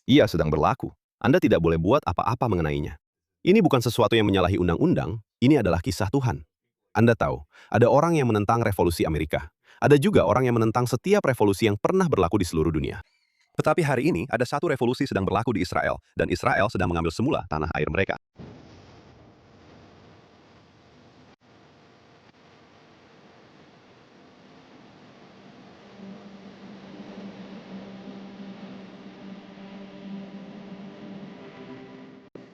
Ia sedang berlaku. Anda tidak boleh buat apa-apa mengenainya. Ini bukan sesuatu yang menyalahi undang-undang, ini adalah kisah Tuhan. Anda tahu, ada orang yang menentang revolusi Amerika. Ada juga orang yang menentang setiap revolusi yang pernah berlaku di seluruh dunia. Tetapi hari ini ada satu revolusi sedang berlaku di Israel, dan Israel sedang mengambil semula tanah air mereka.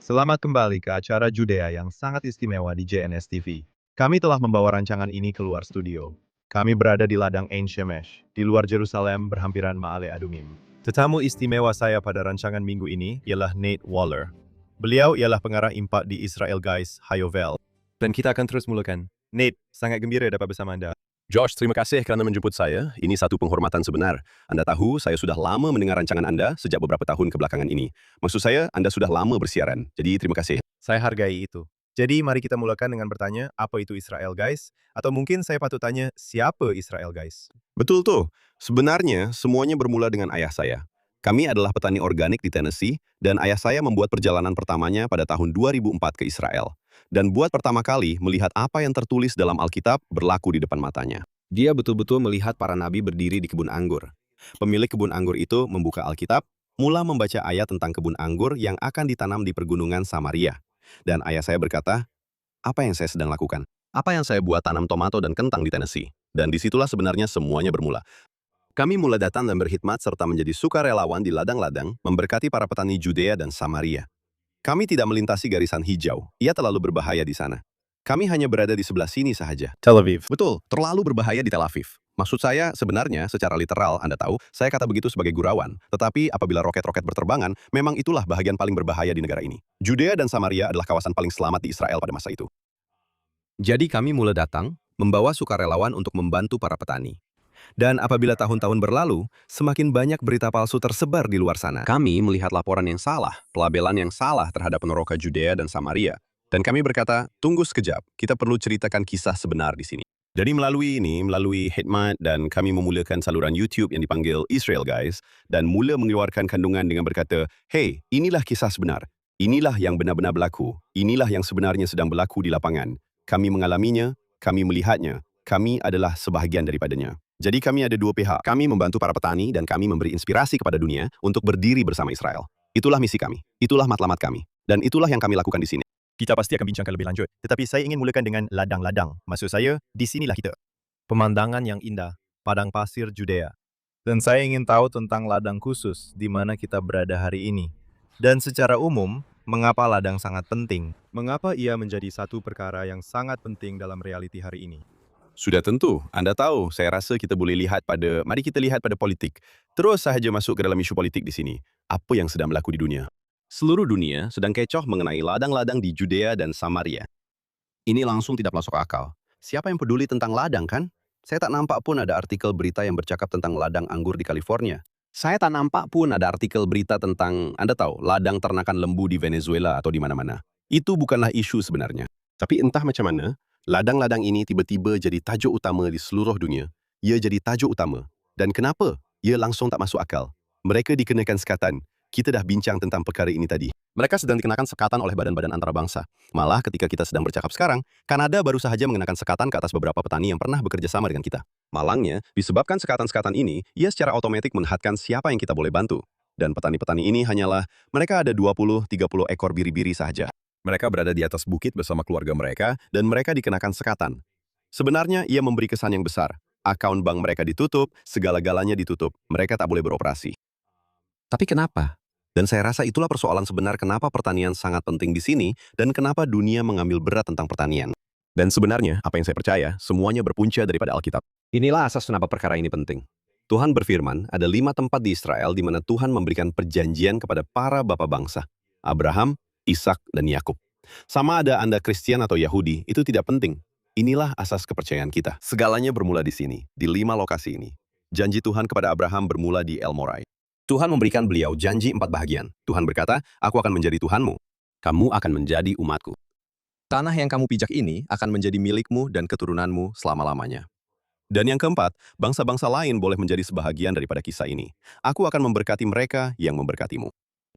Selamat kembali ke acara Judea yang sangat istimewa di JNS TV. Kami telah membawa rancangan ini keluar studio. Kami berada di ladang Ein Shemesh, di luar Yerusalem berhampiran Ma'ale Adumim. Tetamu istimewa saya pada rancangan minggu ini ialah Nate Waller. Beliau ialah pengarah impak di Israel Guys, Hayovel. Dan kita akan terus mulakan. Nate, sangat gembira dapat bersama Anda. Josh, terima kasih karena menjemput saya. Ini satu penghormatan sebenar. Anda tahu, saya sudah lama mendengar rancangan Anda sejak beberapa tahun kebelakangan ini. Maksud saya, Anda sudah lama bersiaran. Jadi, terima kasih. Saya hargai itu. Jadi mari kita mulakan dengan bertanya, apa itu Israel Guys? Atau mungkin saya patut tanya, siapa Israel Guys? Betul tuh. Sebenarnya, semuanya bermula dengan ayah saya. Kami adalah petani organik di Tennessee, dan ayah saya membuat perjalanan pertamanya pada tahun 2004 ke Israel. Dan buat pertama kali melihat apa yang tertulis dalam Alkitab berlaku di depan matanya. Dia betul-betul melihat para nabi berdiri di kebun anggur. Pemilik kebun anggur itu membuka Alkitab, mula membaca ayat tentang kebun anggur yang akan ditanam di pergunungan Samaria. Dan ayah saya berkata, apa yang saya sedang lakukan? Apa yang saya buat tanam tomato dan kentang di Tennessee? Dan disitulah sebenarnya semuanya bermula. Kami mulai datang dan berkhidmat serta menjadi sukarelawan di ladang-ladang, memberkati para petani Judea dan Samaria. Kami tidak melintasi garisan hijau, ia terlalu berbahaya di sana. Kami hanya berada di sebelah sini sahaja. Tel Aviv. Betul, terlalu berbahaya di Tel Aviv. Maksud saya, sebenarnya, secara literal, Anda tahu, saya kata begitu sebagai gurauan. Tetapi apabila roket-roket berterbangan, memang itulah bahagian paling berbahaya di negara ini. Judea dan Samaria adalah kawasan paling selamat di Israel pada masa itu. Jadi kami mulai datang, membawa sukarelawan untuk membantu para petani. Dan apabila tahun-tahun berlalu, semakin banyak berita palsu tersebar di luar sana. Kami melihat laporan yang salah, pelabelan yang salah terhadap peneroka Judea dan Samaria. Dan kami berkata, tunggu sekejap, kita perlu ceritakan kisah sebenar di sini. Jadi melalui khidmat dan kami memulakan saluran YouTube yang dipanggil Israel Guys, dan mula mengeluarkan kandungan dengan berkata, hey, inilah kisah sebenar. Inilah yang benar-benar berlaku. Inilah yang sebenarnya sedang berlaku di lapangan. Kami mengalaminya, kami melihatnya, kami adalah sebahagian daripadanya. Jadi kami ada dua pihak. Kami membantu para petani dan kami memberi inspirasi kepada dunia untuk berdiri bersama Israel. Itulah misi kami. Itulah matlamat kami. Dan itulah yang kami lakukan di sini. Kita pasti akan bincangkan lebih lanjut. Tetapi saya ingin mulakan dengan ladang-ladang. Maksud saya, di sinilah kita. Pemandangan yang indah, padang pasir Judea. Dan saya ingin tahu tentang ladang khusus di mana kita berada hari ini. Dan secara umum, mengapa ladang sangat penting? Mengapa ia menjadi satu perkara yang sangat penting dalam realiti hari ini? Sudah tentu, Anda tahu, saya rasa mari kita lihat pada politik. Terus sahaja masuk ke dalam isu politik di sini. Apa yang sedang berlaku di dunia? Seluruh dunia sedang kecoh mengenai ladang-ladang di Judea dan Samaria. Ini langsung tidak masuk akal. Siapa yang peduli tentang ladang, kan? Saya tak nampak pun ada artikel berita yang bercakap tentang ladang anggur di California. Saya tak nampak pun ada artikel berita tentang, Anda tahu, ladang ternakan lembu di Venezuela atau di mana-mana. Itu bukanlah isu sebenarnya. Tapi entah macam mana, ladang-ladang ini tiba-tiba jadi tajuk utama di seluruh dunia. Ia jadi tajuk utama. Dan kenapa? Ia langsung tak masuk akal. Mereka dikenakan sekatan. Kita dah bincang tentang perkara ini tadi. Mereka sedang dikenakan sekatan oleh badan-badan antarabangsa. Malah ketika kita sedang bercakap sekarang, Kanada baru sahaja mengenakan sekatan ke atas beberapa petani yang pernah bekerja sama dengan kita. Malangnya, disebabkan sekatan-sekatan ini, ia secara otomatis menghadkan siapa yang kita boleh bantu. Dan petani-petani ini hanyalah, mereka ada 20-30 ekor biri-biri sahaja. Mereka berada di atas bukit bersama keluarga mereka, dan mereka dikenakan sekatan. Sebenarnya, ia memberi kesan yang besar. Akaun bank mereka ditutup, segala-galanya ditutup. Mereka tak boleh beroperasi. Tapi kenapa? Dan saya rasa itulah persoalan sebenar kenapa pertanian sangat penting di sini, dan kenapa dunia mengambil berat tentang pertanian. Dan sebenarnya, apa yang saya percaya, semuanya berpunca daripada Alkitab. Inilah asas kenapa perkara ini penting. Tuhan berfirman, ada 5 tempat di Israel di mana Tuhan memberikan perjanjian kepada para bapa bangsa. Abraham, Ishak, dan Yakub. Sama ada Anda Kristen atau Yahudi, itu tidak penting. Inilah asas kepercayaan kita. Segalanya bermula di sini, di 5 lokasi ini. Janji Tuhan kepada Abraham bermula di El Morai. Tuhan memberikan beliau janji 4 bahagian. Tuhan berkata, aku akan menjadi Tuhanmu. Kamu akan menjadi umatku. Tanah yang kamu pijak ini akan menjadi milikmu dan keturunanmu selama-lamanya. Dan yang keempat, bangsa-bangsa lain boleh menjadi sebahagian daripada kisah ini. Aku akan memberkati mereka yang memberkatimu.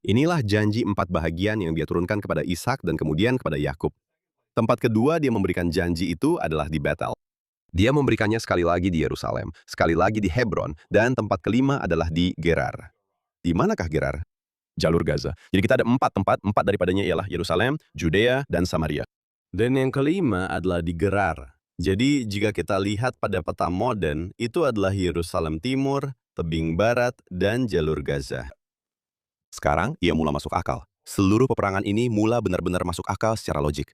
Inilah janji 4 bahagian yang dia turunkan kepada Ishak dan kemudian kepada Yakub. Tempat kedua dia memberikan janji itu adalah di Betel. Dia memberikannya sekali lagi di Yerusalem, sekali lagi di Hebron, dan tempat kelima adalah di Gerar. Di manakah Gerar? Jalur Gaza. Jadi kita ada 4 tempat, 4 daripadanya ialah Yerusalem, Judea, dan Samaria. Dan yang kelima adalah di Gerar. Jadi jika kita lihat pada peta modern, itu adalah Yerusalem Timur, tebing barat, dan jalur Gaza. Sekarang ia mulai masuk akal. Seluruh peperangan ini mula benar-benar masuk akal secara logik.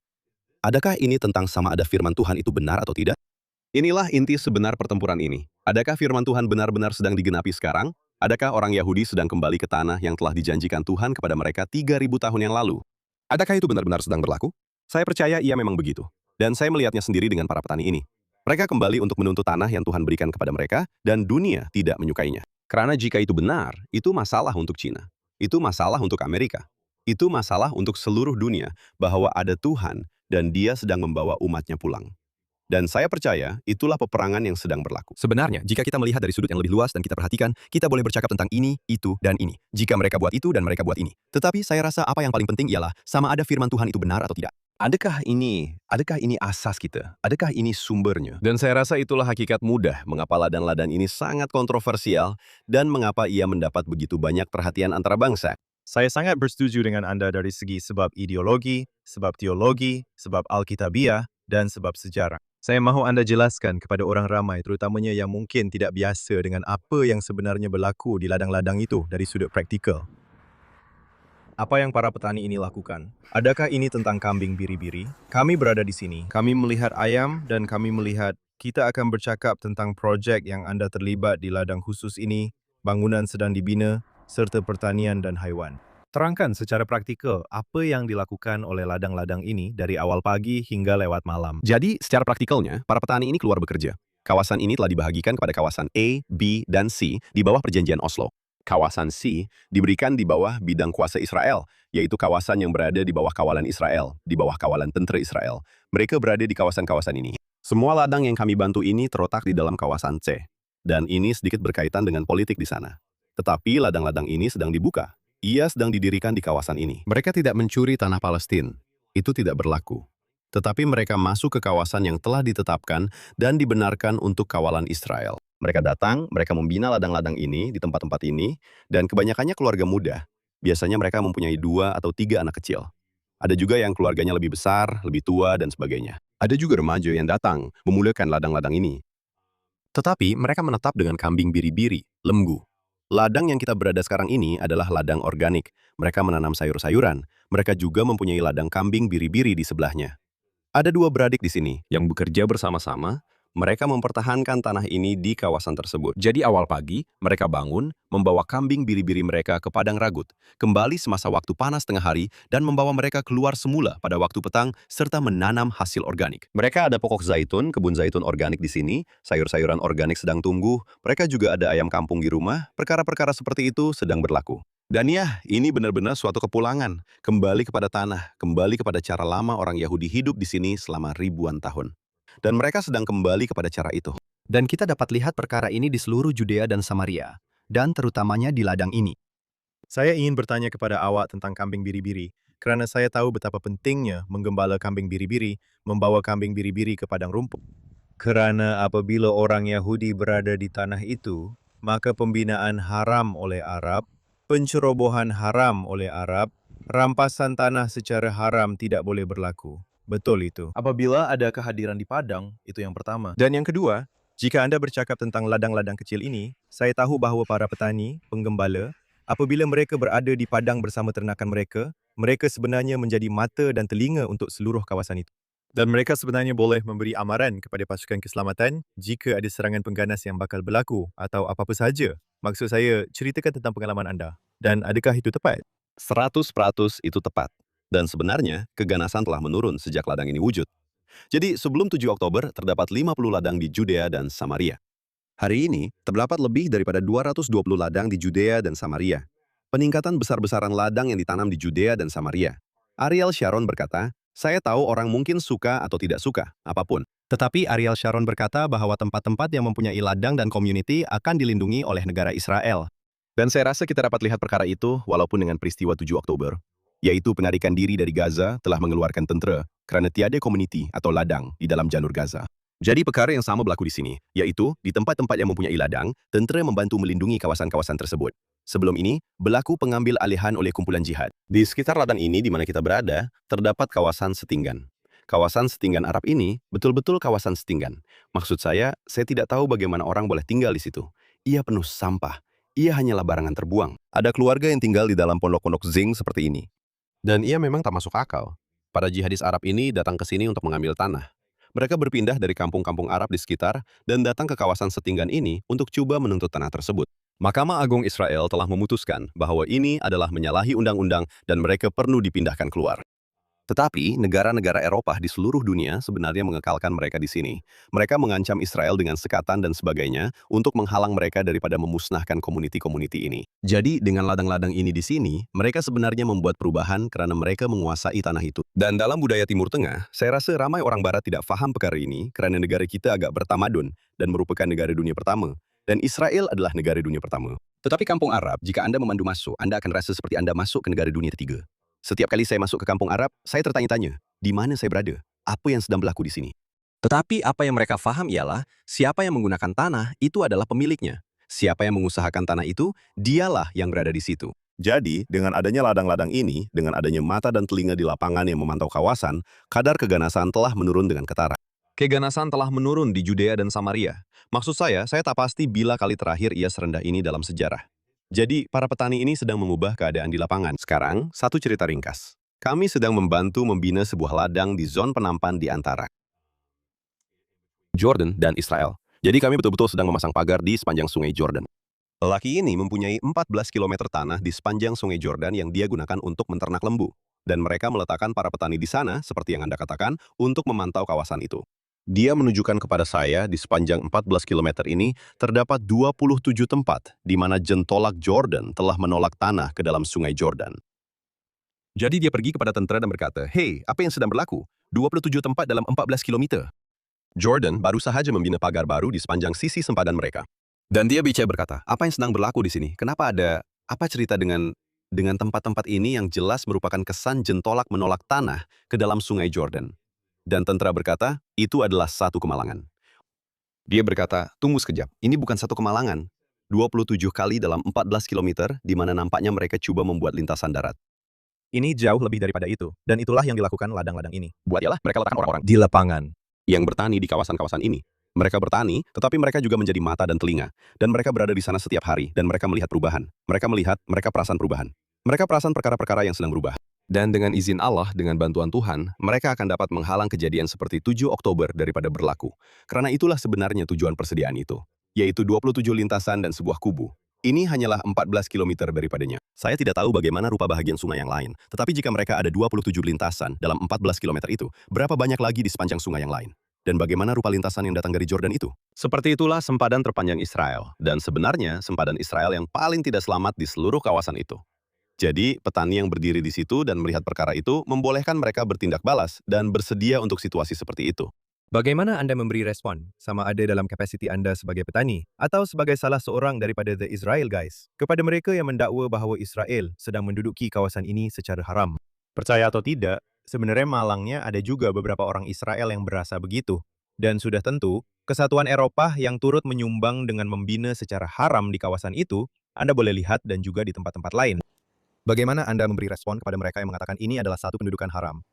Adakah ini tentang sama ada firman Tuhan itu benar atau tidak? Inilah inti sebenar pertempuran ini. Adakah firman Tuhan benar-benar sedang digenapi sekarang? Adakah orang Yahudi sedang kembali ke tanah yang telah dijanjikan Tuhan kepada mereka 3.000 tahun yang lalu? Adakah itu benar-benar sedang berlaku? Saya percaya ia memang begitu. Dan saya melihatnya sendiri dengan para petani ini. Mereka kembali untuk menuntut tanah yang Tuhan berikan kepada mereka, dan dunia tidak menyukainya. Karena jika itu benar, itu masalah untuk Cina. Itu masalah untuk Amerika. Itu masalah untuk seluruh dunia, bahwa ada Tuhan, dan dia sedang membawa umatnya pulang. Dan saya percaya itulah peperangan yang sedang berlaku. Sebenarnya, jika kita melihat dari sudut yang lebih luas dan kita perhatikan, kita boleh bercakap tentang ini, itu, dan ini. Jika mereka buat itu dan mereka buat ini. Tetapi saya rasa apa yang paling penting ialah sama ada firman Tuhan itu benar atau tidak. Adakah ini asas kita? Adakah ini sumbernya? Dan saya rasa itulah hakikat mudah mengapa ladang-ladang ini sangat kontroversial dan mengapa ia mendapat begitu banyak perhatian antara bangsa. Saya sangat bersetuju dengan Anda dari segi sebab ideologi, sebab teologi, sebab Alkitabiah, dan sebab sejarah. Saya mahu Anda jelaskan kepada orang ramai, terutamanya yang mungkin tidak biasa dengan apa yang sebenarnya berlaku di ladang-ladang itu dari sudut praktikal. Apa yang para petani ini lakukan? Adakah ini tentang kambing biri-biri? Kami berada di sini. Kami melihat ayam dan kami melihat kita akan bercakap tentang projek yang Anda terlibat di ladang khusus ini, bangunan sedang dibina, serta pertanian dan haiwan. Terangkan secara praktikal apa yang dilakukan oleh ladang-ladang ini dari awal pagi hingga lewat malam. Jadi, secara praktikalnya, para petani ini keluar bekerja. Kawasan ini telah dibahagikan kepada kawasan A, B, dan C di bawah perjanjian Oslo. Kawasan C diberikan di bawah bidang kuasa Israel, yaitu kawasan yang berada di bawah kawalan Israel, di bawah kawalan tentara Israel. Mereka berada di kawasan-kawasan ini. Semua ladang yang kami bantu ini terletak di dalam kawasan C. Dan ini sedikit berkaitan dengan politik di sana. Tetapi ladang-ladang ini sedang dibuka. Ia sedang didirikan di kawasan ini. Mereka tidak mencuri tanah Palestina. Itu tidak berlaku. Tetapi mereka masuk ke kawasan yang telah ditetapkan dan dibenarkan untuk kawalan Israel. Mereka datang, mereka membina ladang-ladang ini di tempat-tempat ini, dan kebanyakannya keluarga muda. Biasanya mereka mempunyai 2 atau 3 anak kecil. Ada juga yang keluarganya lebih besar, lebih tua, dan sebagainya. Ada juga remaja yang datang, memulakan ladang-ladang ini. Tetapi mereka menetap dengan kambing biri-biri, lembu. Ladang yang kita berada sekarang ini adalah ladang organik. Mereka menanam sayur-sayuran. Mereka juga mempunyai ladang kambing biri-biri di sebelahnya. Ada 2 beradik di sini yang bekerja bersama-sama. Mereka mempertahankan tanah ini di kawasan tersebut. Jadi awal pagi, mereka bangun, membawa kambing biri-biri mereka ke padang ragut, kembali semasa waktu panas tengah hari, dan membawa mereka keluar semula pada waktu petang, serta menanam hasil organik. Mereka ada pokok zaitun, kebun zaitun organik di sini, sayur-sayuran organik sedang tumbuh, mereka juga ada ayam kampung di rumah, perkara-perkara seperti itu sedang berlaku. Dan ya, ini benar-benar suatu kepulangan, kembali kepada tanah, kembali kepada cara lama orang Yahudi hidup di sini selama ribuan tahun. Dan mereka sedang kembali kepada cara itu. Dan kita dapat lihat perkara ini di seluruh Judea dan Samaria, dan terutamanya di ladang ini. Saya ingin bertanya kepada awak tentang kambing biri-biri, kerana saya tahu betapa pentingnya menggembala kambing biri-biri, membawa kambing biri-biri ke padang rumput. Kerana apabila orang Yahudi berada di tanah itu, maka pembinaan haram oleh Arab, pencerobohan haram oleh Arab, rampasan tanah secara haram tidak boleh berlaku. Betul itu. Apabila ada kehadiran di padang, itu yang pertama. Dan yang kedua, jika Anda bercakap tentang ladang-ladang kecil ini, saya tahu bahawa para petani, penggembala, apabila mereka berada di padang bersama ternakan mereka, mereka sebenarnya menjadi mata dan telinga untuk seluruh kawasan itu. Dan mereka sebenarnya boleh memberi amaran kepada pasukan keselamatan jika ada serangan pengganas yang bakal berlaku atau apa-apa sahaja. Maksud saya, ceritakan tentang pengalaman anda. Dan adakah itu tepat? 100% itu tepat. Dan sebenarnya, keganasan telah menurun sejak ladang ini wujud. Jadi, sebelum 7 Oktober, terdapat 50 ladang di Judea dan Samaria. Hari ini, terdapat lebih daripada 220 ladang di Judea dan Samaria. Peningkatan besar-besaran ladang yang ditanam di Judea dan Samaria. Ariel Sharon berkata, saya tahu orang mungkin suka atau tidak suka, apapun. Tetapi Ariel Sharon berkata bahwa tempat-tempat yang mempunyai ladang dan community akan dilindungi oleh negara Israel. Dan saya rasa kita dapat lihat perkara itu walaupun dengan peristiwa 7 Oktober, yaitu penarikan diri dari Gaza telah mengeluarkan tentera kerana tiada komuniti atau ladang di dalam jalur Gaza. Jadi perkara yang sama berlaku di sini, yaitu di tempat-tempat yang mempunyai ladang, tentera membantu melindungi kawasan-kawasan tersebut. Sebelum ini, berlaku pengambil alihan oleh kumpulan jihad. Di sekitar ladang ini di mana kita berada, terdapat kawasan setinggan. Kawasan setinggan Arab ini betul-betul kawasan setinggan. Maksud saya tidak tahu bagaimana orang boleh tinggal di situ. Ia penuh sampah. Ia hanyalah barangan terbuang. Ada keluarga yang tinggal di dalam pondok-pondok zinc seperti ini. Dan ia memang tak masuk akal. Para jihadis Arab ini datang ke sini untuk mengambil tanah. Mereka berpindah dari kampung-kampung Arab di sekitar dan datang ke kawasan setinggan ini untuk coba menuntut tanah tersebut. Mahkamah Agung Israel telah memutuskan bahwa ini adalah menyalahi undang-undang dan mereka perlu dipindahkan keluar. Tetapi, negara-negara Eropa di seluruh dunia sebenarnya mengekalkan mereka di sini. Mereka mengancam Israel dengan sekatan dan sebagainya untuk menghalang mereka daripada memusnahkan komuniti-komuniti ini. Jadi, dengan ladang-ladang ini di sini, mereka sebenarnya membuat perubahan karena mereka menguasai tanah itu. Dan dalam budaya Timur Tengah, saya rasa ramai orang Barat tidak faham perkara ini karena negara kita agak bertamadun dan merupakan negara dunia pertama. Dan Israel adalah negara dunia pertama. Tetapi kampung Arab, jika Anda memandu masuk, Anda akan rasa seperti Anda masuk ke negara dunia ketiga. Setiap kali saya masuk ke kampung Arab, saya tertanya-tanya, di mana saya berada? Apa yang sedang berlaku di sini? Tetapi apa yang mereka faham ialah, siapa yang menggunakan tanah itu adalah pemiliknya. Siapa yang mengusahakan tanah itu, dialah yang berada di situ. Jadi, dengan adanya ladang-ladang ini, dengan adanya mata dan telinga di lapangan yang memantau kawasan, kadar keganasan telah menurun dengan ketara. Keganasan telah menurun di Judea dan Samaria. Maksud saya tak pasti bila kali terakhir ia serendah ini dalam sejarah. Jadi, para petani ini sedang mengubah keadaan di lapangan. Sekarang, satu cerita ringkas. Kami sedang membantu membina sebuah ladang di zon penampan di antara Jordan dan Israel. Jadi kami betul-betul sedang memasang pagar di sepanjang sungai Jordan. Lelaki ini mempunyai 14 km tanah di sepanjang sungai Jordan yang dia gunakan untuk menternak lembu. Dan mereka meletakkan para petani di sana, seperti yang Anda katakan, untuk memantau kawasan itu. Dia menunjukkan kepada saya di sepanjang 14 km ini terdapat 27 tempat di mana jentolak Jordan telah menolak tanah ke dalam sungai Jordan. Jadi dia pergi kepada tentara dan berkata, "Hei, apa yang sedang berlaku? 27 tempat dalam 14 km." Jordan baru sahaja membina pagar baru di sepanjang sisi sempadan mereka. Dan dia bicara berkata, "Apa yang sedang berlaku di sini? Kenapa apa cerita dengan tempat-tempat ini yang jelas merupakan kesan jentolak menolak tanah ke dalam sungai Jordan?" Dan tentara berkata, itu adalah satu kemalangan. Dia berkata, tunggu sekejap, ini bukan satu kemalangan. 27 kali dalam 14 km, di mana nampaknya mereka coba membuat lintasan darat. Ini jauh lebih daripada itu, dan itulah yang dilakukan ladang-ladang ini. Buat ialah mereka letakkan orang-orang Di lapangan. yang bertani di kawasan-kawasan ini. Mereka bertani, tetapi mereka juga menjadi mata dan telinga. Dan mereka berada di sana setiap hari, dan mereka melihat perubahan. Mereka perasan perubahan. Mereka perasan perkara-perkara yang sedang berubah. Dan dengan izin Allah, dengan bantuan Tuhan, mereka akan dapat menghalang kejadian seperti 7 Oktober daripada berlaku. Karena itulah sebenarnya tujuan persediaan itu, yaitu 27 lintasan dan sebuah kubu. Ini hanyalah 14 km daripadanya. Saya tidak tahu bagaimana rupa bahagian sungai yang lain, tetapi jika mereka ada 27 lintasan dalam 14 km itu, berapa banyak lagi di sepanjang sungai yang lain? Dan bagaimana rupa lintasan yang datang dari Jordan itu? Seperti itulah sempadan terpanjang Israel, dan sebenarnya sempadan Israel yang paling tidak selamat di seluruh kawasan itu. Jadi, petani yang berdiri di situ dan melihat perkara itu membolehkan mereka bertindak balas dan bersedia untuk situasi seperti itu. Bagaimana Anda memberi respon, sama ada dalam kapasiti Anda sebagai petani, atau sebagai salah seorang daripada The Israel Guys, kepada mereka yang mendakwa bahawa Israel sedang menduduki kawasan ini secara haram? Percaya atau tidak, sebenarnya malangnya ada juga beberapa orang Israel yang berasa begitu. Dan sudah tentu, kesatuan Eropa yang turut menyumbang dengan membina secara haram di kawasan itu, Anda boleh lihat dan juga di tempat-tempat lain. Bagaimana Anda memberi respon kepada mereka yang mengatakan ini adalah satu pendudukan haram?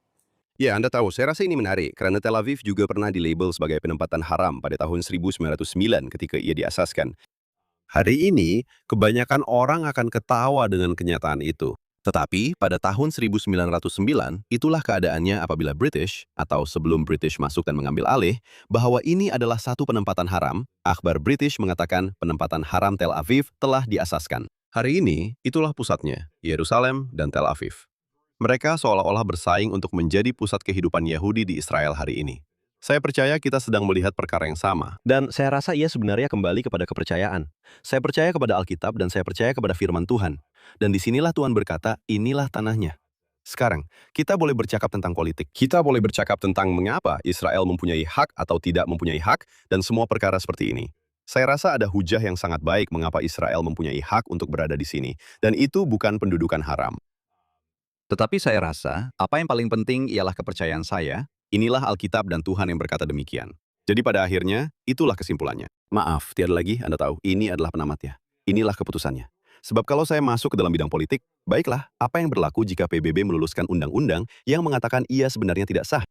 Ya, Anda tahu, saya rasa ini menarik, karena Tel Aviv juga pernah dilabel sebagai penempatan haram pada tahun 1909 ketika ia diasaskan. Hari ini, kebanyakan orang akan ketawa dengan kenyataan itu. Tetapi, pada tahun 1909, itulah keadaannya apabila British, atau sebelum British masuk dan mengambil alih, bahwa ini adalah satu penempatan haram. Akhbar British mengatakan penempatan haram Tel Aviv telah diasaskan. Hari ini, itulah pusatnya, Yerusalem dan Tel Aviv. Mereka seolah-olah bersaing untuk menjadi pusat kehidupan Yahudi di Israel hari ini. Saya percaya kita sedang melihat perkara yang sama. Dan saya rasa ia sebenarnya kembali kepada kepercayaan. Saya percaya kepada Alkitab dan saya percaya kepada firman Tuhan. Dan disinilah Tuhan berkata, inilah tanahnya. Sekarang, kita boleh bercakap tentang politik. Kita boleh bercakap tentang mengapa Israel mempunyai hak atau tidak mempunyai hak, dan semua perkara seperti ini. Saya rasa ada hujah yang sangat baik mengapa Israel mempunyai hak untuk berada di sini, dan itu bukan pendudukan haram. Tetapi saya rasa, apa yang paling penting ialah kepercayaan saya, inilah Alkitab dan Tuhan yang berkata demikian. Jadi pada akhirnya, itulah kesimpulannya. Maaf, tiada lagi, Anda tahu, ini adalah penamatnya. Inilah keputusannya. Sebab kalau saya masuk ke dalam bidang politik, baiklah, apa yang berlaku jika PBB meluluskan undang-undang yang mengatakan ia sebenarnya tidak sah?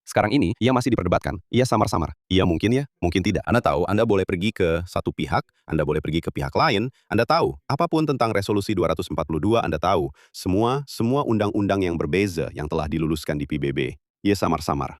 Sekarang ini, ia masih diperdebatkan. Ia samar-samar. Ia mungkin ya, mungkin tidak. Anda tahu, Anda boleh pergi ke satu pihak, Anda boleh pergi ke pihak lain, Anda tahu. Apapun tentang resolusi 242, Anda tahu. Semua undang-undang yang berbeza yang telah diluluskan di PBB. Ia samar-samar.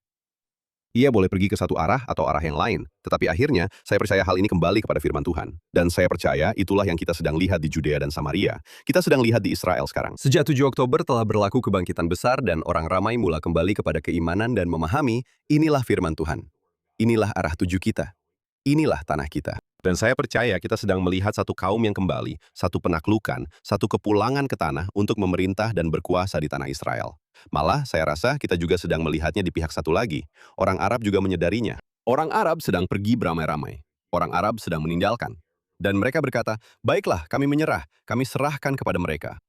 Ia boleh pergi ke satu arah atau arah yang lain. Tetapi akhirnya, saya percaya hal ini kembali kepada firman Tuhan. Dan saya percaya itulah yang kita sedang lihat di Judea dan Samaria. Kita sedang lihat di Israel sekarang. Sejak 7 Oktober telah berlaku kebangkitan besar dan orang ramai mula kembali kepada keimanan dan memahami, inilah firman Tuhan. Inilah arah tuju kita. Inilah tanah kita. Dan saya percaya kita sedang melihat satu kaum yang kembali, satu penaklukan, satu kepulangan ke tanah untuk memerintah dan berkuasa di tanah Israel. Malah, saya rasa kita juga sedang melihatnya di pihak satu lagi. Orang Arab juga menyadarinya. Orang Arab sedang pergi beramai-ramai. Orang Arab sedang meninggalkan. Dan mereka berkata, baiklah, kami menyerah, kami serahkan kepada mereka.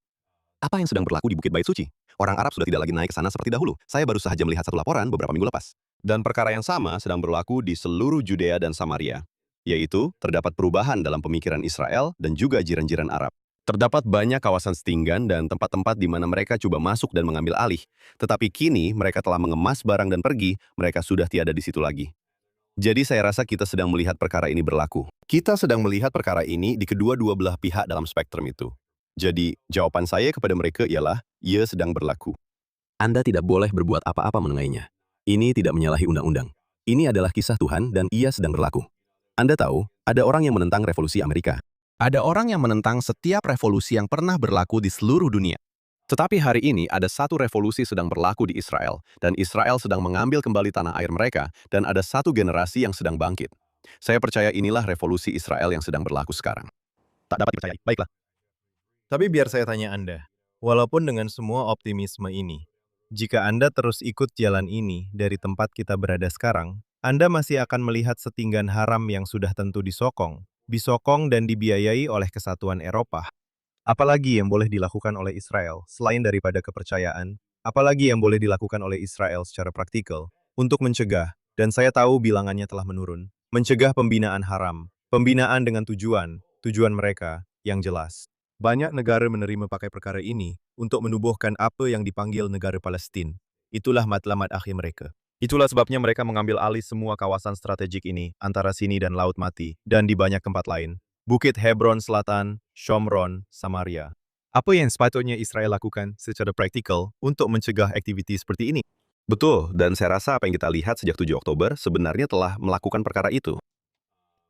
Apa yang sedang berlaku di Bukit Bait Suci? Orang Arab sudah tidak lagi naik ke sana seperti dahulu. Saya baru saja melihat satu laporan beberapa minggu lepas. Dan perkara yang sama sedang berlaku di seluruh Judea dan Samaria. Yaitu, terdapat perubahan dalam pemikiran Israel dan juga jiran-jiran Arab. Terdapat banyak kawasan setinggan dan tempat-tempat di mana mereka coba masuk dan mengambil alih. Tetapi kini mereka telah mengemas barang dan pergi, mereka sudah tiada di situ lagi. Jadi saya rasa kita sedang melihat perkara ini berlaku. Kita sedang melihat perkara ini di kedua-dua belah pihak dalam spektrum itu. Jadi, jawaban saya kepada mereka ialah, ia sedang berlaku. Anda tidak boleh berbuat apa-apa menengahnya. Ini tidak menyalahi undang-undang. Ini adalah kisah Tuhan dan ia sedang berlaku. Anda tahu, ada orang yang menentang revolusi Amerika. Ada orang yang menentang setiap revolusi yang pernah berlaku di seluruh dunia. Tetapi hari ini ada satu revolusi sedang berlaku di Israel, dan Israel sedang mengambil kembali tanah air mereka, dan ada satu generasi yang sedang bangkit. Saya percaya inilah revolusi Israel yang sedang berlaku sekarang. Tak dapat dipercayai. Baiklah. Tapi biar saya tanya Anda, walaupun dengan semua optimisme ini, jika Anda terus ikut jalan ini dari tempat kita berada sekarang, Anda masih akan melihat setinggan haram yang sudah tentu disokong dan dibiayai oleh kesatuan Eropa. Apalagi yang boleh dilakukan oleh Israel selain daripada kepercayaan? Apalagi yang boleh dilakukan oleh Israel secara praktikal untuk mencegah, dan saya tahu bilangannya telah menurun, mencegah pembinaan haram, pembinaan dengan tujuan mereka yang jelas. Banyak negara menerima pakai perkara ini untuk menubuhkan apa yang dipanggil negara Palestina. Itulah matlamat akhir mereka. Itulah sebabnya mereka mengambil alih semua kawasan strategik ini antara sini dan Laut Mati dan di banyak tempat lain. Bukit Hebron Selatan, Shomron, Samaria. Apa yang sepatutnya Israel lakukan secara praktikal untuk mencegah aktiviti seperti ini? Betul, dan saya rasa apa yang kita lihat sejak 7 Oktober sebenarnya telah melakukan perkara itu.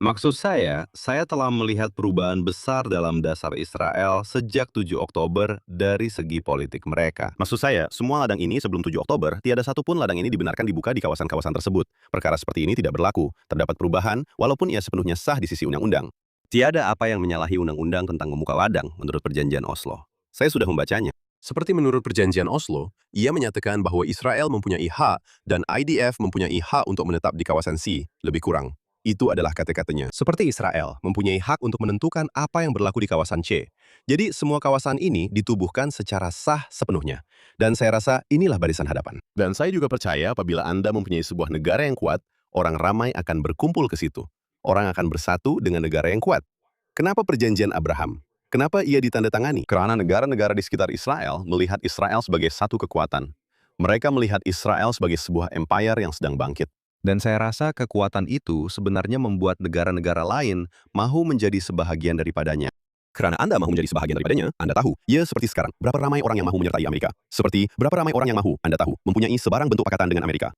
Maksud saya telah melihat perubahan besar dalam dasar Israel sejak 7 Oktober dari segi politik mereka. Maksud saya, semua ladang ini sebelum 7 Oktober, tiada satupun ladang ini dibenarkan dibuka di kawasan-kawasan tersebut. Perkara seperti ini tidak berlaku. Terdapat perubahan, walaupun ia sepenuhnya sah di sisi undang-undang. Tiada apa yang menyalahi undang-undang tentang membuka ladang menurut perjanjian Oslo. Saya sudah membacanya. Seperti menurut perjanjian Oslo, ia menyatakan bahwa Israel mempunyai hak dan IDF mempunyai hak untuk menetap di kawasan C, lebih kurang. Itu adalah kata-katanya. Seperti Israel mempunyai hak untuk menentukan apa yang berlaku di kawasan C. Jadi semua kawasan ini ditubuhkan secara sah sepenuhnya. Dan saya rasa inilah barisan hadapan. Dan saya juga percaya apabila Anda mempunyai sebuah negara yang kuat, orang ramai akan berkumpul ke situ. Orang akan bersatu dengan negara yang kuat. Kenapa perjanjian Abraham? Kenapa ia ditandatangani? Karena negara-negara di sekitar Israel melihat Israel sebagai satu kekuatan. Mereka melihat Israel sebagai sebuah empire yang sedang bangkit. Dan saya rasa kekuatan itu sebenarnya membuat negara-negara lain mahu menjadi sebahagian daripadanya. Karena Anda mahu menjadi sebahagian daripadanya, Anda tahu, ya seperti sekarang, berapa ramai orang yang mahu menyertai Amerika. Seperti, berapa ramai orang yang mahu, Anda tahu, mempunyai sebarang bentuk pakatan dengan Amerika.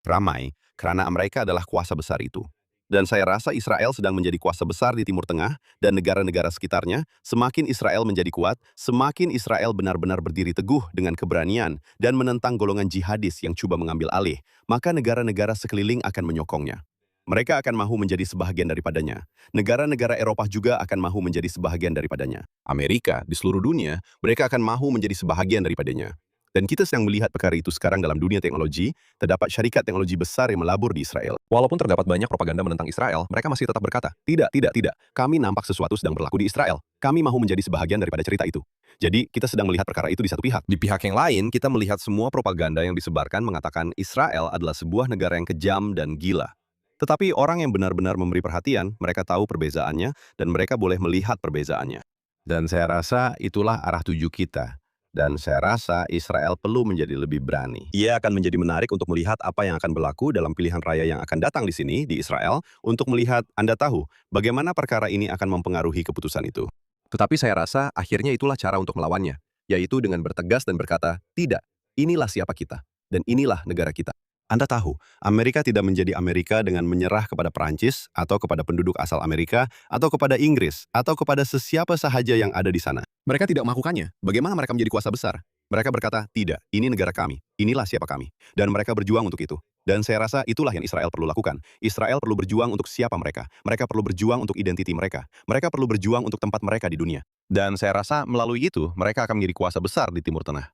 Ramai, karena mereka adalah kuasa besar itu. Dan saya rasa Israel sedang menjadi kuasa besar di Timur Tengah dan negara-negara sekitarnya. Semakin Israel menjadi kuat, semakin Israel benar-benar berdiri teguh dengan keberanian dan menentang golongan jihadis yang coba mengambil alih, maka negara-negara sekeliling akan menyokongnya. Mereka akan mahu menjadi sebahagian daripadanya. Negara-negara Eropa juga akan mahu menjadi sebahagian daripadanya. Amerika, di seluruh dunia, mereka akan mahu menjadi sebahagian daripadanya. Dan kita sedang melihat perkara itu sekarang dalam dunia teknologi, terdapat syarikat teknologi besar yang melabur di Israel. Walaupun terdapat banyak propaganda menentang Israel, mereka masih tetap berkata, tidak, tidak, tidak. Kami nampak sesuatu sedang berlaku di Israel. Kami mahu menjadi sebahagian daripada cerita itu. Jadi, kita sedang melihat perkara itu di satu pihak. Di pihak yang lain, kita melihat semua propaganda yang disebarkan mengatakan Israel adalah sebuah negara yang kejam dan gila. Tetapi orang yang benar-benar memberi perhatian, mereka tahu perbezaannya, dan mereka boleh melihat perbezaannya. Dan saya rasa itulah arah tuju kita. Dan saya rasa Israel perlu menjadi lebih berani. Ia akan menjadi menarik untuk melihat apa yang akan berlaku dalam pilihan raya yang akan datang di sini, di Israel, untuk melihat Anda tahu bagaimana perkara ini akan mempengaruhi keputusan itu. Tetapi saya rasa akhirnya itulah cara untuk melawannya, yaitu dengan bertegas dan berkata, tidak, inilah siapa kita, dan inilah negara kita. Anda tahu, Amerika tidak menjadi Amerika dengan menyerah kepada Perancis, atau kepada penduduk asal Amerika, atau kepada Inggris, atau kepada sesiapa sahaja yang ada di sana. Mereka tidak melakukannya. Bagaimana mereka menjadi kuasa besar? Mereka berkata, tidak, ini negara kami, inilah siapa kami. Dan mereka berjuang untuk itu. Dan saya rasa itulah yang Israel perlu lakukan. Israel perlu berjuang untuk siapa mereka. Mereka perlu berjuang untuk identiti mereka. Mereka perlu berjuang untuk tempat mereka di dunia. Dan saya rasa melalui itu, mereka akan menjadi kuasa besar di Timur Tengah.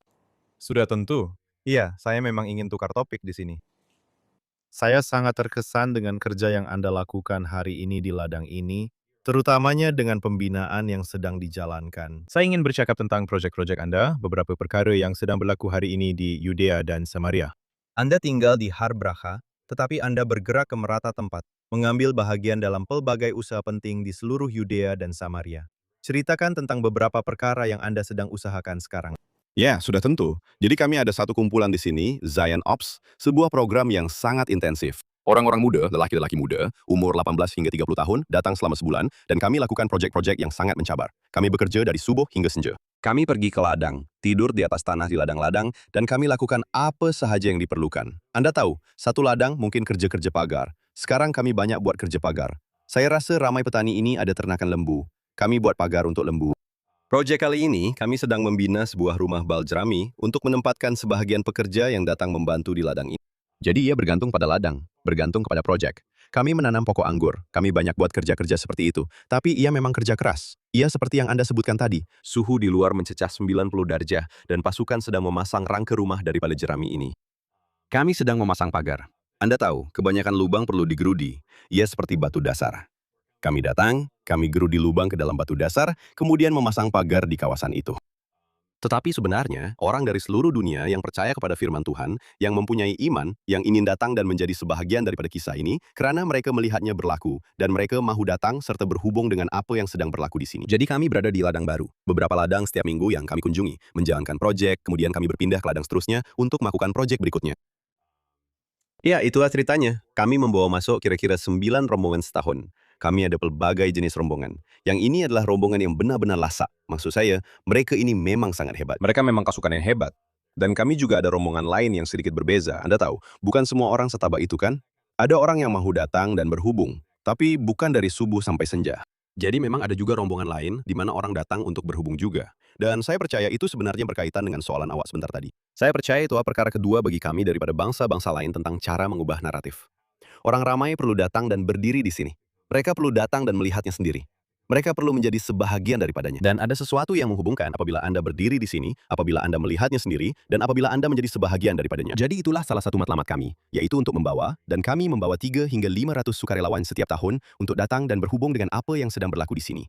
Sudah tentu. Iya, saya memang ingin tukar topik di sini. Saya sangat terkesan dengan kerja yang Anda lakukan hari ini di ladang ini, terutamanya dengan pembinaan yang sedang dijalankan. Saya ingin bercakap tentang proyek-proyek Anda, beberapa perkara yang sedang berlaku hari ini di Yudea dan Samaria. Anda tinggal di Har Bracha, tetapi Anda bergerak ke merata tempat, mengambil bahagian dalam pelbagai usaha penting di seluruh Yudea dan Samaria. Ceritakan tentang beberapa perkara yang Anda sedang usahakan sekarang. Ya, sudah tentu. Jadi kami ada satu kumpulan di sini, Zion Ops, sebuah program yang sangat intensif. Orang-orang muda, lelaki-lelaki muda, umur 18 hingga 30 tahun, datang selama sebulan, dan kami lakukan proyek-proyek yang sangat mencabar. Kami bekerja dari subuh hingga senja. Kami pergi ke ladang, tidur di atas tanah di ladang-ladang, dan kami lakukan apa sahaja yang diperlukan. Anda tahu, satu ladang mungkin kerja-kerja pagar. Sekarang kami banyak buat kerja pagar. Saya rasa ramai petani ini ada ternakan lembu. Kami buat pagar untuk lembu. Proyek kali ini, kami sedang membina sebuah rumah bal jerami untuk menempatkan sebahagian pekerja yang datang membantu di ladang ini. Jadi ia bergantung pada ladang, bergantung kepada proyek. Kami menanam pokok anggur, kami banyak buat kerja-kerja seperti itu. Tapi ia memang kerja keras. Ia seperti yang Anda sebutkan tadi, suhu di luar mencecah 90 darjah dan pasukan sedang memasang rangka rumah daripada jerami ini. Kami sedang memasang pagar. Anda tahu, kebanyakan lubang perlu digerudi. Ia seperti batu dasar. Kami datang, kami gerudi lubang ke dalam batu dasar, kemudian memasang pagar di kawasan itu. Tetapi sebenarnya, orang dari seluruh dunia yang percaya kepada firman Tuhan, yang mempunyai iman, yang ingin datang dan menjadi sebahagian daripada kisah ini, karena mereka melihatnya berlaku, dan mereka mahu datang serta berhubung dengan apa yang sedang berlaku di sini. Jadi kami berada di ladang baru. Beberapa ladang setiap minggu yang kami kunjungi, menjalankan proyek, kemudian kami berpindah ke ladang seterusnya untuk melakukan proyek berikutnya. Ya, itulah ceritanya. Kami membawa masuk kira-kira 9 rombongan setahun. Kami ada pelbagai jenis rombongan. Yang ini adalah rombongan yang benar-benar lasak. Maksud saya, mereka ini memang sangat hebat. Mereka memang pasukan yang hebat. Dan kami juga ada rombongan lain yang sedikit berbeza. Anda tahu, bukan semua orang setabak itu kan? Ada orang yang mahu datang dan berhubung, tapi bukan dari subuh sampai senja. Jadi memang ada juga rombongan lain di mana orang datang untuk berhubung juga. Dan saya percaya itu sebenarnya berkaitan dengan soalan awak sebentar tadi. Saya percaya itu perkara kedua bagi kami daripada bangsa-bangsa lain tentang cara mengubah naratif. Orang ramai perlu datang dan berdiri di sini. Mereka perlu datang dan melihatnya sendiri. Mereka perlu menjadi sebahagian daripadanya. Dan ada sesuatu yang menghubungkan apabila Anda berdiri di sini, apabila Anda melihatnya sendiri, dan apabila Anda menjadi sebahagian daripadanya. Jadi itulah salah satu matlamat kami, yaitu untuk membawa, dan kami membawa 3 hingga 500 sukarelawan setiap tahun untuk datang dan berhubung dengan apa yang sedang berlaku di sini.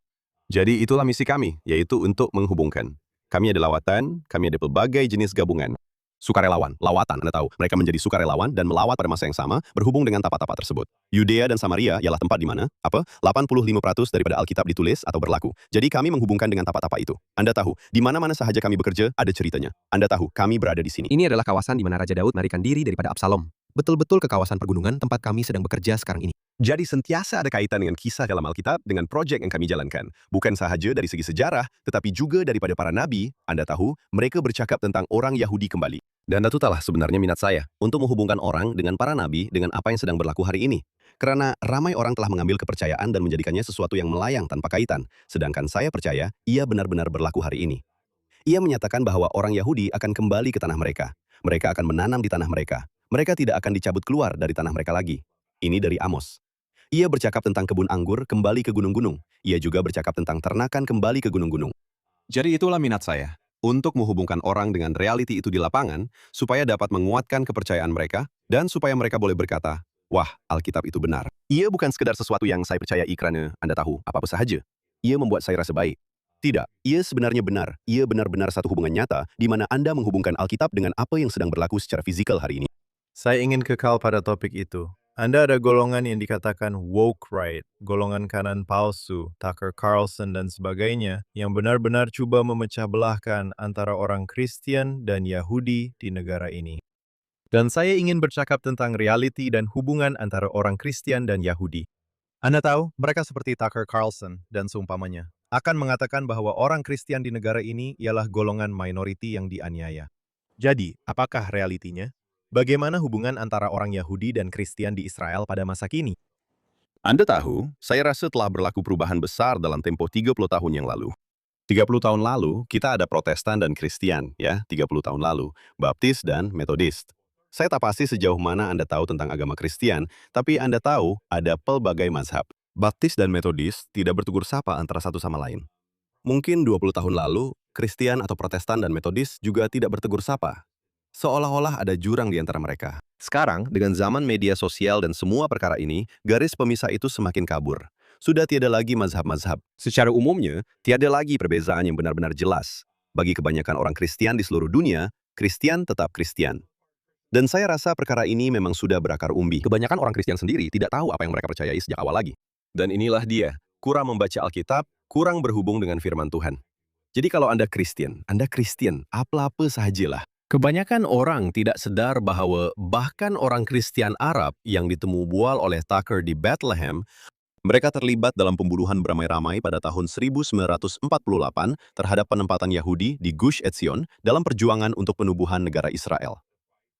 Jadi itulah misi kami, yaitu untuk menghubungkan. Kami ada lawatan, kami ada pelbagai jenis gabungan. Sukarelawan, lawatan, Anda tahu, mereka menjadi sukarelawan dan melawat pada masa yang sama, berhubung dengan tapak-tapak tersebut. Yudea dan Samaria ialah tempat di mana, 85% daripada Alkitab ditulis atau berlaku. Jadi kami menghubungkan dengan tapak-tapak itu. Anda tahu, di mana-mana sahaja kami bekerja, ada ceritanya. Anda tahu, kami berada di sini. Ini adalah kawasan di mana Raja Daud melarikan diri daripada Absalom. Betul-betul ke kawasan pergunungan tempat kami sedang bekerja sekarang ini. Jadi sentiasa ada kaitan dengan kisah dalam Alkitab dengan proyek yang kami jalankan. Bukan sahaja dari segi sejarah, tetapi juga daripada para nabi. Anda tahu, mereka bercakap tentang orang Yahudi kembali. Dan itulah sebenarnya minat saya, untuk menghubungkan orang dengan para nabi dengan apa yang sedang berlaku hari ini. Karena ramai orang telah mengambil kepercayaan dan menjadikannya sesuatu yang melayang tanpa kaitan. Sedangkan saya percaya, ia benar-benar berlaku hari ini. Ia menyatakan bahwa orang Yahudi akan kembali ke tanah mereka. Mereka akan menanam di tanah mereka. Mereka tidak akan dicabut keluar dari tanah mereka lagi. Ini dari Amos. Ia bercakap tentang kebun anggur kembali ke gunung-gunung. Ia juga bercakap tentang ternakan kembali ke gunung-gunung. Jadi itulah minat saya. untuk menghubungkan orang dengan realiti itu di lapangan, supaya dapat menguatkan kepercayaan mereka, dan supaya mereka boleh berkata, wah, Alkitab itu benar. Ia bukan sekedar sesuatu yang saya percayai karena Anda tahu apa-apa sahaja. Ia membuat saya rasa baik. Tidak, ia sebenarnya benar. Ia benar-benar satu hubungan nyata di mana Anda menghubungkan Alkitab dengan apa yang sedang berlaku secara fisikal hari ini. Saya ingin kekal pada topik itu. Anda ada golongan yang dikatakan woke right, golongan kanan palsu, Tucker Carlson dan sebagainya, yang benar-benar coba memecah belahkan antara orang Kristen dan Yahudi di negara ini. Dan saya ingin bercakap tentang realiti dan hubungan antara orang Kristen dan Yahudi. Anda tahu, mereka seperti Tucker Carlson dan seumpamanya, akan mengatakan bahwa orang Kristen di negara ini ialah golongan minoriti yang dianiaya. Jadi, apakah realitinya? Bagaimana hubungan antara orang Yahudi dan Kristen di Israel pada masa kini? Anda tahu, saya rasa telah berlaku perubahan besar dalam tempo 30 tahun yang lalu. 30 tahun lalu, kita ada Protestan dan Kristen, ya, 30 tahun lalu, Baptis dan Metodis. Saya tak pasti sejauh mana Anda tahu tentang agama Kristen, tapi Anda tahu ada pelbagai mazhab. Baptis dan Metodis tidak bertegur sapa antara satu sama lain. Mungkin 20 tahun lalu, Kristen atau Protestan dan Metodis juga tidak bertegur sapa. Seolah-olah ada jurang di antara mereka. Sekarang, dengan zaman media sosial dan semua perkara ini, garis pemisah itu semakin kabur. Sudah tiada lagi mazhab-mazhab. Secara umumnya, tiada lagi perbezaan yang benar-benar jelas. Bagi kebanyakan orang Kristen di seluruh dunia, Kristen tetap Kristen. Dan saya rasa perkara ini memang sudah berakar umbi. Kebanyakan orang Kristen sendiri tidak tahu apa yang mereka percayai sejak awal lagi. Dan inilah dia, kurang membaca Alkitab, kurang berhubung dengan firman Tuhan. Jadi kalau Anda Kristen, apa-apa sahajalah. Kebanyakan orang tidak sadar bahwa bahkan orang Kristen Arab yang ditemu bual oleh Tucker di Bethlehem, mereka terlibat dalam pembunuhan beramai-ramai pada tahun 1948 terhadap penempatan Yahudi di Gush Etzion dalam perjuangan untuk penubuhan negara Israel.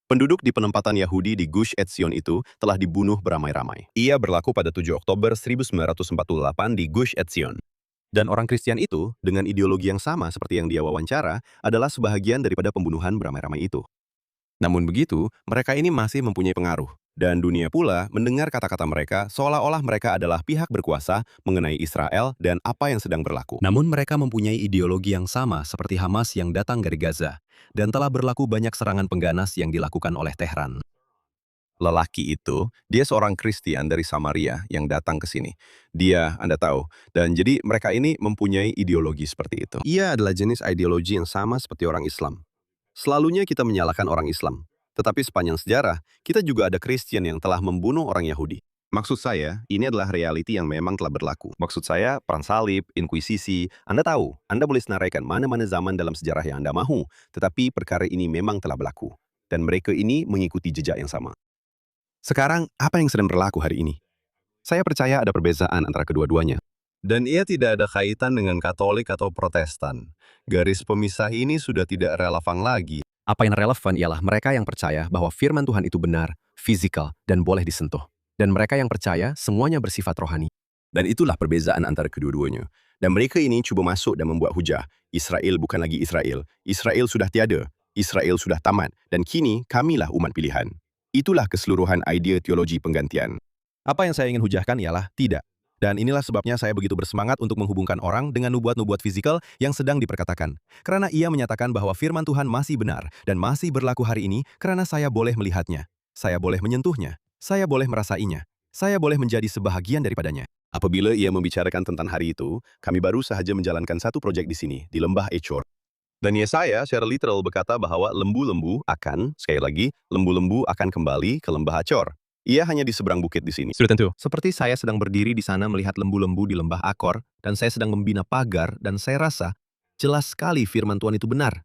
Penduduk di penempatan Yahudi di Gush Etzion itu telah dibunuh beramai-ramai. Ia berlaku pada 7 Oktober 1948 di Gush Etzion. Dan orang Kristen itu, dengan ideologi yang sama seperti yang dia wawancara, adalah sebahagian daripada pembunuhan beramai-ramai itu. Namun begitu, mereka ini masih mempunyai pengaruh. Dan dunia pula mendengar kata-kata mereka seolah-olah mereka adalah pihak berkuasa mengenai Israel dan apa yang sedang berlaku. Namun mereka mempunyai ideologi yang sama seperti Hamas yang datang dari Gaza, dan telah berlaku banyak serangan pengganas yang dilakukan oleh Tehran. Lelaki itu, dia seorang Kristen dari Samaria yang datang ke sini. Dia, Anda tahu, dan jadi mereka ini mempunyai ideologi seperti itu. Ia adalah jenis ideologi yang sama seperti orang Islam. Selalunya kita menyalahkan orang Islam. Tetapi sepanjang sejarah, kita juga ada Kristen yang telah membunuh orang Yahudi. Maksud saya, ini adalah realiti yang memang telah berlaku. Maksud saya, perang salib, inkuisisi, Anda tahu, Anda boleh senaraikan mana-mana zaman dalam sejarah yang Anda mahu, tetapi perkara ini memang telah berlaku. Dan mereka ini mengikuti jejak yang sama. Sekarang, apa yang sedang berlaku hari ini? Saya percaya ada perbezaan antara kedua-duanya. Dan ia tidak ada kaitan dengan Katolik atau Protestan. Garis pemisah ini sudah tidak relevan lagi. Apa yang relevan ialah mereka yang percaya bahwa firman Tuhan itu benar, fisikal, dan boleh disentuh. Dan mereka yang percaya semuanya bersifat rohani. Dan itulah perbezaan antara kedua-duanya. Dan mereka ini cuba masuk dan membuat hujah. Israel bukan lagi Israel. Israel sudah tiada. Israel sudah tamat. Dan kini kamilah umat pilihan. Itulah keseluruhan idea teologi penggantian. Apa yang saya ingin hujahkan ialah tidak. Dan inilah sebabnya saya begitu bersemangat untuk menghubungkan orang dengan nubuat-nubuat fisikal yang sedang diperkatakan. Karena ia menyatakan bahwa firman Tuhan masih benar dan masih berlaku hari ini karena saya boleh melihatnya. Saya boleh menyentuhnya. Saya boleh merasainya. Saya boleh menjadi sebahagian daripadanya. Apabila ia membicarakan tentang hari itu, kami baru sahaja menjalankan satu proyek di sini, di Lembah Echor. Dan Yesaya secara literal berkata bahwa lembu-lembu akan, sekali lagi, lembu-lembu akan kembali ke Lembah Achor. Ia hanya di seberang bukit di sini. Sudah tentu. Seperti saya sedang berdiri di sana melihat lembu-lembu di Lembah Akor, dan saya sedang membina pagar, dan saya rasa jelas sekali firman Tuhan itu benar.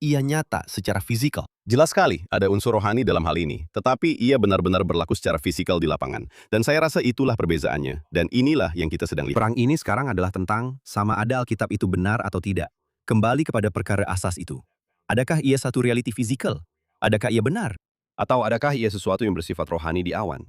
Ia nyata secara fisikal. Jelas sekali ada unsur rohani dalam hal ini, tetapi ia benar-benar berlaku secara fisikal di lapangan. Dan saya rasa itulah perbezaannya, dan inilah yang kita sedang lihat. Perang ini sekarang adalah tentang sama ada Alkitab itu benar atau tidak. Kembali kepada perkara asas itu. Adakah ia satu realiti fisikal? Adakah ia benar? Atau adakah ia sesuatu yang bersifat rohani di awan?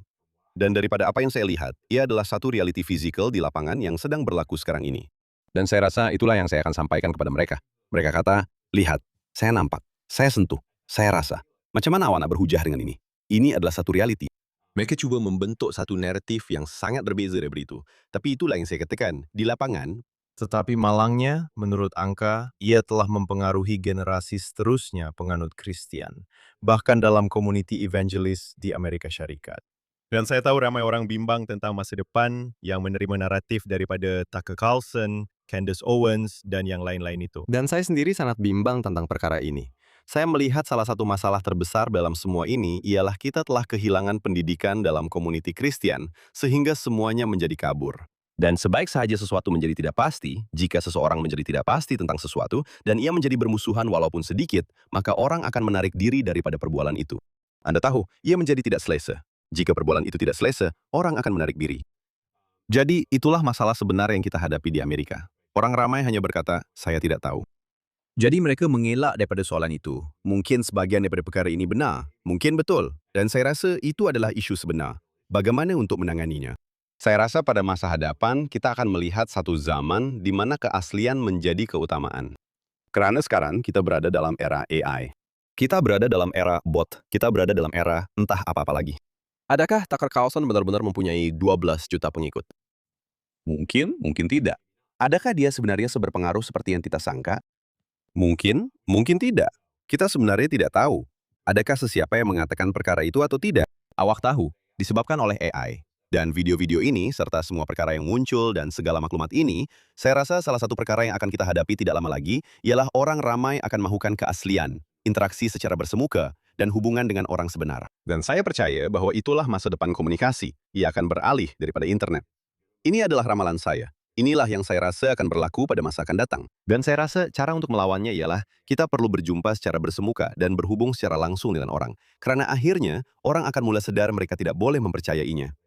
Dan daripada apa yang saya lihat, ia adalah satu realiti fisikal di lapangan yang sedang berlaku sekarang ini. Dan saya rasa itulah yang saya akan sampaikan kepada mereka. Mereka kata, lihat, saya nampak, saya sentuh, saya rasa. Macam mana awak nak berhujah dengan ini? Ini adalah satu realiti. Mereka cuba membentuk satu naratif yang sangat berbeza dari itu. Tapi itulah yang saya katakan, di lapangan, Tetapi malangnya, menurut angka, ia telah mempengaruhi generasi seterusnya penganut Kristen, bahkan dalam komuniti evangelis di Amerika Syarikat. Dan saya tahu ramai orang bimbang tentang masa depan yang menerima naratif daripada Tucker Carlson, Candace Owens, dan yang lain-lain itu. Dan saya sendiri sangat bimbang tentang perkara ini. Saya melihat salah satu masalah terbesar dalam semua ini ialah kita telah kehilangan pendidikan dalam komuniti Kristen, sehingga semuanya menjadi kabur. Dan sebaik saja sesuatu menjadi tidak pasti, jika seseorang menjadi tidak pasti tentang sesuatu, dan ia menjadi bermusuhan walaupun sedikit, maka orang akan menarik diri daripada perbualan itu. Anda tahu, ia menjadi tidak selesa. Jika perbualan itu tidak selesa, orang akan menarik diri. Jadi, itulah masalah sebenar yang kita hadapi di Amerika. Orang ramai hanya berkata, saya tidak tahu. Jadi mereka mengelak daripada soalan itu. Mungkin sebagian daripada perkara ini benar, mungkin betul. Dan saya rasa itu adalah isu sebenar. Bagaimana untuk menanganinya? Saya rasa pada masa hadapan kita akan melihat satu zaman di mana keaslian menjadi keutamaan. Karena sekarang kita berada dalam era AI. Kita berada dalam era bot. Kita berada dalam era entah apa-apa lagi. Adakah Tucker Carlson benar-benar mempunyai 12 juta pengikut? Mungkin, mungkin tidak. Adakah dia sebenarnya seberpengaruh seperti yang kita sangka? Mungkin, mungkin tidak. Kita sebenarnya tidak tahu. Adakah sesiapa yang mengatakan perkara itu atau tidak? Awak tahu, disebabkan oleh AI. Dan video-video ini, serta semua perkara yang muncul dan segala maklumat ini, saya rasa salah satu perkara yang akan kita hadapi tidak lama lagi, ialah orang ramai akan mahukan keaslian, interaksi secara bersemuka, dan hubungan dengan orang sebenar. Dan saya percaya bahwa itulah masa depan komunikasi. Ia akan beralih daripada internet. Ini adalah ramalan saya. Inilah yang saya rasa akan berlaku pada masa akan datang. Dan saya rasa cara untuk melawannya ialah kita perlu berjumpa secara bersemuka dan berhubung secara langsung dengan orang. Karena akhirnya, orang akan mulai sadar mereka tidak boleh mempercayainya.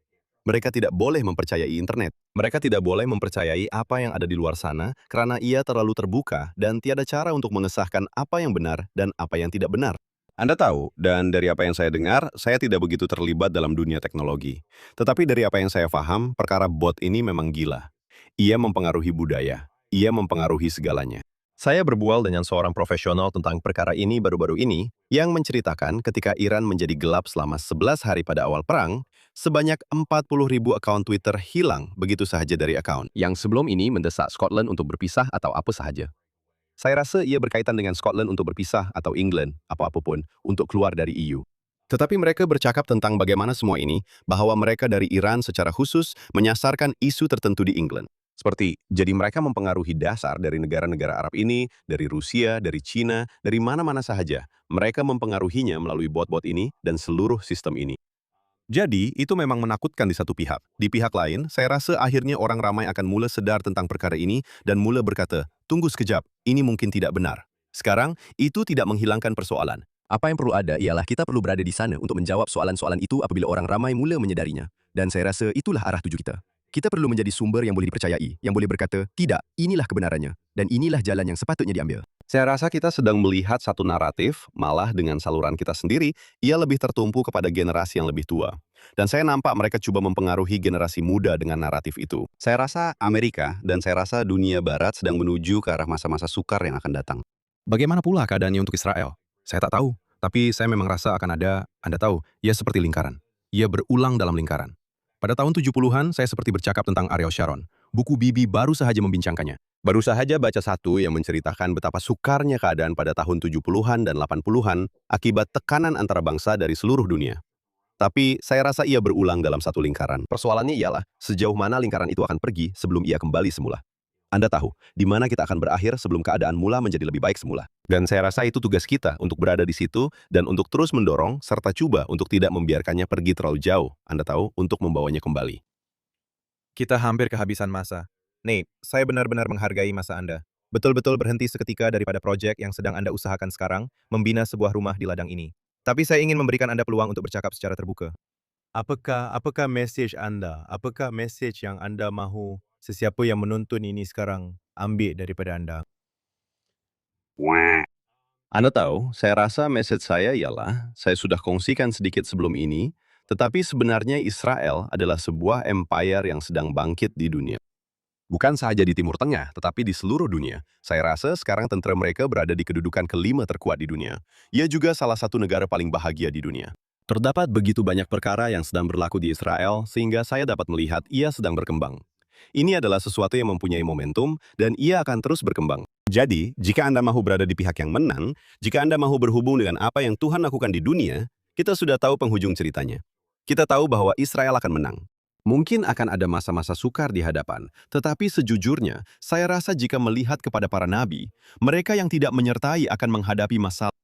Mereka tidak boleh mempercayai internet. Mereka tidak boleh mempercayai apa yang ada di luar sana karena ia terlalu terbuka dan tiada cara untuk mengesahkan apa yang benar dan apa yang tidak benar. Anda tahu, dan dari apa yang saya dengar, saya tidak begitu terlibat dalam dunia teknologi. Tetapi dari apa yang saya paham, perkara bot ini memang gila. Ia mempengaruhi budaya. Ia mempengaruhi segalanya. Saya berbual dengan seorang profesional tentang perkara ini baru-baru ini, yang menceritakan ketika Iran menjadi gelap selama 11 hari pada awal perang, sebanyak 40.000 akun Twitter hilang begitu saja dari akun yang sebelum ini mendesak Scotland untuk berpisah atau apa sahaja. Saya rasa ia berkaitan dengan Scotland untuk berpisah atau England, apa-apapun, untuk keluar dari EU. Tetapi mereka bercakap tentang bagaimana semua ini, bahwa mereka dari Iran secara khusus menyasarkan isu tertentu di England. Seperti, jadi mereka mempengaruhi dasar dari negara-negara Arab ini, dari Rusia, dari Cina, dari mana-mana sahaja. Mereka mempengaruhinya melalui bot-bot ini dan seluruh sistem ini. Jadi, itu memang menakutkan di satu pihak. Di pihak lain, saya rasa akhirnya orang ramai akan mulai sadar tentang perkara ini dan mulai berkata, tunggu sekejap, ini mungkin tidak benar. Sekarang, itu tidak menghilangkan persoalan. Apa yang perlu ada ialah kita perlu berada di sana untuk menjawab soalan-soalan itu apabila orang ramai mulai menyadarinya. Dan saya rasa itulah arah tuju kita. Kita perlu menjadi sumber yang boleh dipercayai, yang boleh berkata, tidak, inilah kebenarannya, dan inilah jalan yang sepatutnya diambil. Saya rasa kita sedang melihat satu naratif, malah dengan saluran kita sendiri, ia lebih tertumpu kepada generasi yang lebih tua. Dan saya nampak mereka coba mempengaruhi generasi muda dengan naratif itu. Saya rasa Amerika dan saya rasa dunia barat sedang menuju ke arah masa-masa sukar yang akan datang. Bagaimana pula keadaannya untuk Israel? Saya tak tahu, tapi saya memang rasa akan ada, Anda tahu, ia seperti lingkaran. Ia berulang dalam lingkaran. Pada tahun 70-an, saya seperti bercakap tentang Ariel Sharon. Buku Bibi baru sahaja membincangkannya. Baru sahaja baca satu yang menceritakan betapa sukarnya keadaan pada tahun 70-an dan 80-an akibat tekanan antara bangsa dari seluruh dunia. Tapi saya rasa ia berulang dalam satu lingkaran. Persoalannya ialah sejauh mana lingkaran itu akan pergi sebelum ia kembali semula. Anda tahu, di mana kita akan berakhir sebelum keadaan mula menjadi lebih baik semula. Dan saya rasa itu tugas kita untuk berada di situ dan untuk terus mendorong serta coba untuk tidak membiarkannya pergi terlalu jauh. Anda tahu, untuk membawanya kembali. Kita hampir kehabisan masa. Nate, saya benar-benar menghargai masa Anda. Betul-betul berhenti seketika daripada proyek yang sedang Anda usahakan sekarang, membina sebuah rumah di ladang ini. Tapi saya ingin memberikan Anda peluang untuk bercakap secara terbuka. Apakah message Anda? Apakah message yang Anda mahu sesiapa yang menonton ini sekarang ambil daripada Anda? Anda tahu, saya rasa message saya ialah, saya sudah kongsikan sedikit sebelum ini, tetapi sebenarnya Israel adalah sebuah empire yang sedang bangkit di dunia. Bukan saja di Timur Tengah, tetapi di seluruh dunia. Saya rasa sekarang tentara mereka berada di kedudukan kelima terkuat di dunia. Ia juga salah satu negara paling bahagia di dunia. Terdapat begitu banyak perkara yang sedang berlaku di Israel, sehingga saya dapat melihat ia sedang berkembang. Ini adalah sesuatu yang mempunyai momentum dan ia akan terus berkembang. Jadi, jika Anda mahu berada di pihak yang menang, jika Anda mahu berhubung dengan apa yang Tuhan lakukan di dunia, kita sudah tahu penghujung ceritanya. Kita tahu bahwa Israel akan menang. Mungkin akan ada masa-masa sukar di hadapan, tetapi sejujurnya, saya rasa jika melihat kepada para nabi, mereka yang tidak menyertai akan menghadapi masalah.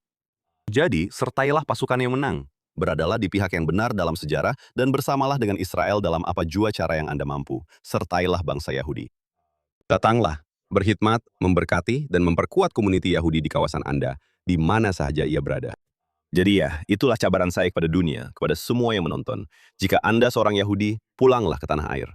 Jadi, sertailah pasukan yang menang. Beradalah di pihak yang benar dalam sejarah dan bersamalah dengan Israel dalam apa jua cara yang Anda mampu. Sertailah bangsa Yahudi. Datanglah, berkhidmat, memberkati, dan memperkuat komuniti Yahudi di kawasan Anda, di mana saja ia berada. Jadi ya, itulah cabaran saya kepada dunia, kepada semua yang menonton. Jika Anda seorang Yahudi, pulanglah ke tanah air.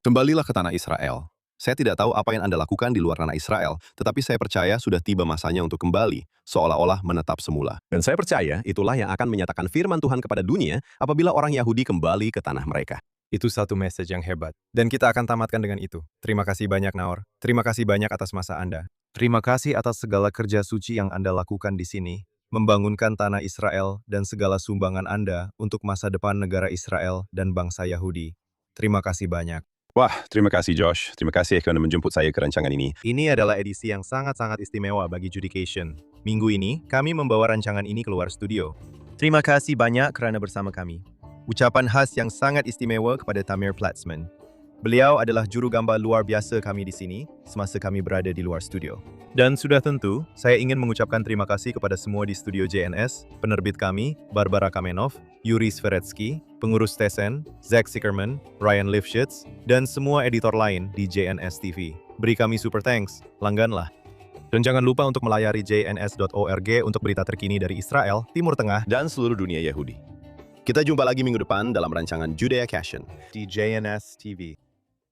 Kembalilah ke tanah Israel. Saya tidak tahu apa yang Anda lakukan di luar tanah Israel, tetapi saya percaya sudah tiba masanya untuk kembali, seolah-olah menetap semula. Dan saya percaya itulah yang akan menyatakan firman Tuhan kepada dunia apabila orang Yahudi kembali ke tanah mereka. Itu satu message yang hebat. Dan kita akan tamatkan dengan itu. Terima kasih banyak, Naor. Terima kasih banyak atas masa Anda. Terima kasih atas segala kerja suci yang Anda lakukan di sini, membangunkan tanah Israel dan segala sumbangan Anda untuk masa depan negara Israel dan bangsa Yahudi. Terima kasih banyak. Wah, terima kasih Josh. Terima kasih karena menjemput saya ke rancangan ini. Ini adalah edisi yang sangat-sangat istimewa bagi Judication. Minggu ini, kami membawa rancangan ini keluar studio. Terima kasih banyak kerana bersama kami. Ucapan khas yang sangat istimewa kepada Tamir Platzman. Beliau adalah juru gambar luar biasa kami di sini semasa kami berada di luar studio. Dan sudah tentu, saya ingin mengucapkan terima kasih kepada semua di studio JNS, penerbit kami, Barbara Kamenov, Yuri Sveretsky, pengurus Tesen, Zach Sickerman, Ryan Lifshitz, dan semua editor lain di JNS TV. Beri kami super thanks, langganlah. Dan jangan lupa untuk melayari jns.org untuk berita terkini dari Israel, Timur Tengah, Dan seluruh dunia Yahudi. Kita jumpa lagi minggu depan dalam rancangan Judea Cashion. di JNS TV.